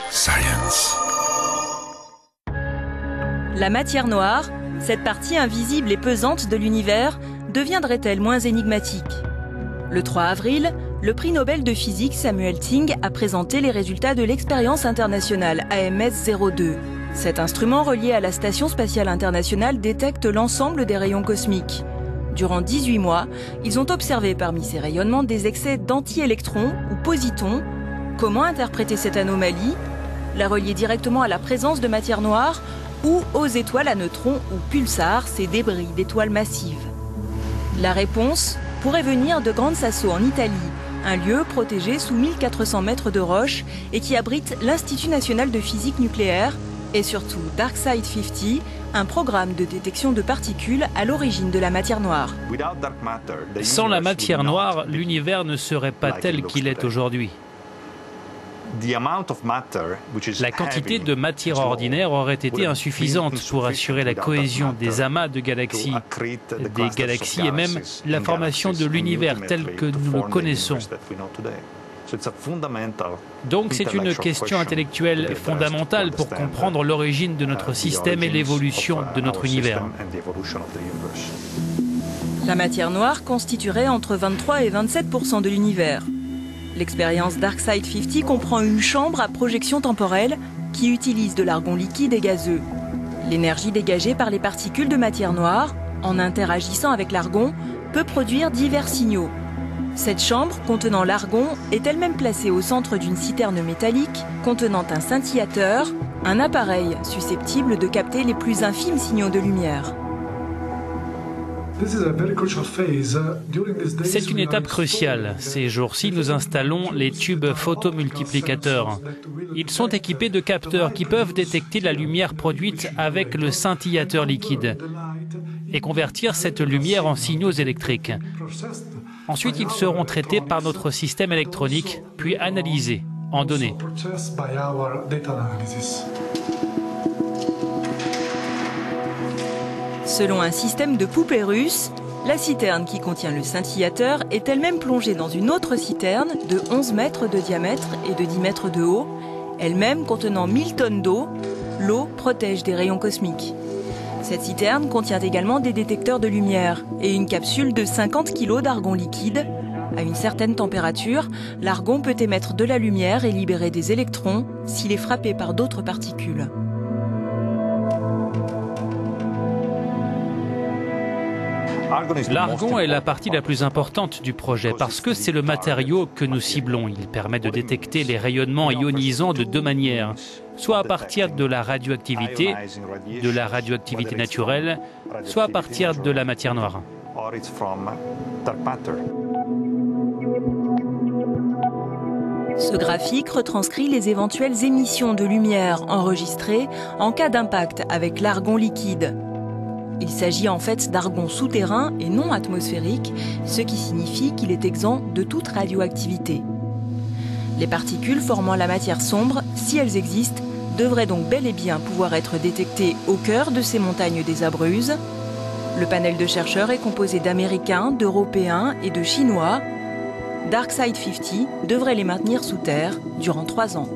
Science. La matière noire, cette partie invisible et pesante de l'univers, deviendrait-elle moins énigmatique? Le 3 avril, le prix Nobel de physique Samuel Ting a présenté les résultats de l'expérience internationale AMS-02. Cet instrument relié à la Station spatiale internationale détecte l'ensemble des rayons cosmiques. Durant 18 mois, ils ont observé parmi ces rayonnements des excès d'anti-électrons ou positons. Comment interpréter cette anomalie? La relier directement à la présence de matière noire ou aux étoiles à neutrons ou pulsars, ces débris d'étoiles massives? La réponse pourrait venir de Gran Sasso en Italie, un lieu protégé sous 1400 mètres de roche et qui abrite l'Institut national de physique nucléaire et surtout DarkSide 50, un programme de détection de particules à l'origine de la matière noire. Sans la matière noire, l'univers ne serait pas tel qu'il est aujourd'hui. La quantité de matière ordinaire aurait été insuffisante pour assurer la cohésion des amas de galaxies, et même la formation de l'univers tel que nous le connaissons. Donc c'est une question intellectuelle fondamentale pour comprendre l'origine de notre système et l'évolution de notre univers. La matière noire constituerait entre 23 et 27% de l'univers. L'expérience DarkSide 50 comprend une chambre à projection temporelle qui utilise de l'argon liquide et gazeux. L'énergie dégagée par les particules de matière noire, en interagissant avec l'argon, peut produire divers signaux. Cette chambre, contenant l'argon, est elle-même placée au centre d'une citerne métallique contenant un scintillateur, un appareil susceptible de capter les plus infimes signaux de lumière. C'est une étape cruciale. Ces jours-ci, nous installons les tubes photomultiplicateurs. Ils sont équipés de capteurs qui peuvent détecter la lumière produite avec le scintillateur liquide et convertir cette lumière en signaux électriques. Ensuite, ils seront traités par notre système électronique, puis analysés en données. Selon un système de poupée russe, la citerne qui contient le scintillateur est elle-même plongée dans une autre citerne de 11 mètres de diamètre et de 10 mètres de haut, elle-même contenant 1000 tonnes d'eau. L'eau protège des rayons cosmiques. Cette citerne contient également des détecteurs de lumière et une capsule de 50 kg d'argon liquide. À une certaine température, l'argon peut émettre de la lumière et libérer des électrons s'il est frappé par d'autres particules. L'argon est la partie la plus importante du projet parce que c'est le matériau que nous ciblons. Il permet de détecter les rayonnements ionisants de deux manières, soit à partir de la radioactivité naturelle, soit à partir de la matière noire. Ce graphique retranscrit les éventuelles émissions de lumière enregistrées en cas d'impact avec l'argon liquide. Il s'agit en fait d'argon souterrain et non atmosphérique, ce qui signifie qu'il est exempt de toute radioactivité. Les particules formant la matière sombre, si elles existent, devraient donc bel et bien pouvoir être détectées au cœur de ces montagnes des Abruzzes. Le panel de chercheurs est composé d'Américains, d'Européens et de Chinois. DarkSide 50 devrait les maintenir sous terre durant 3 ans.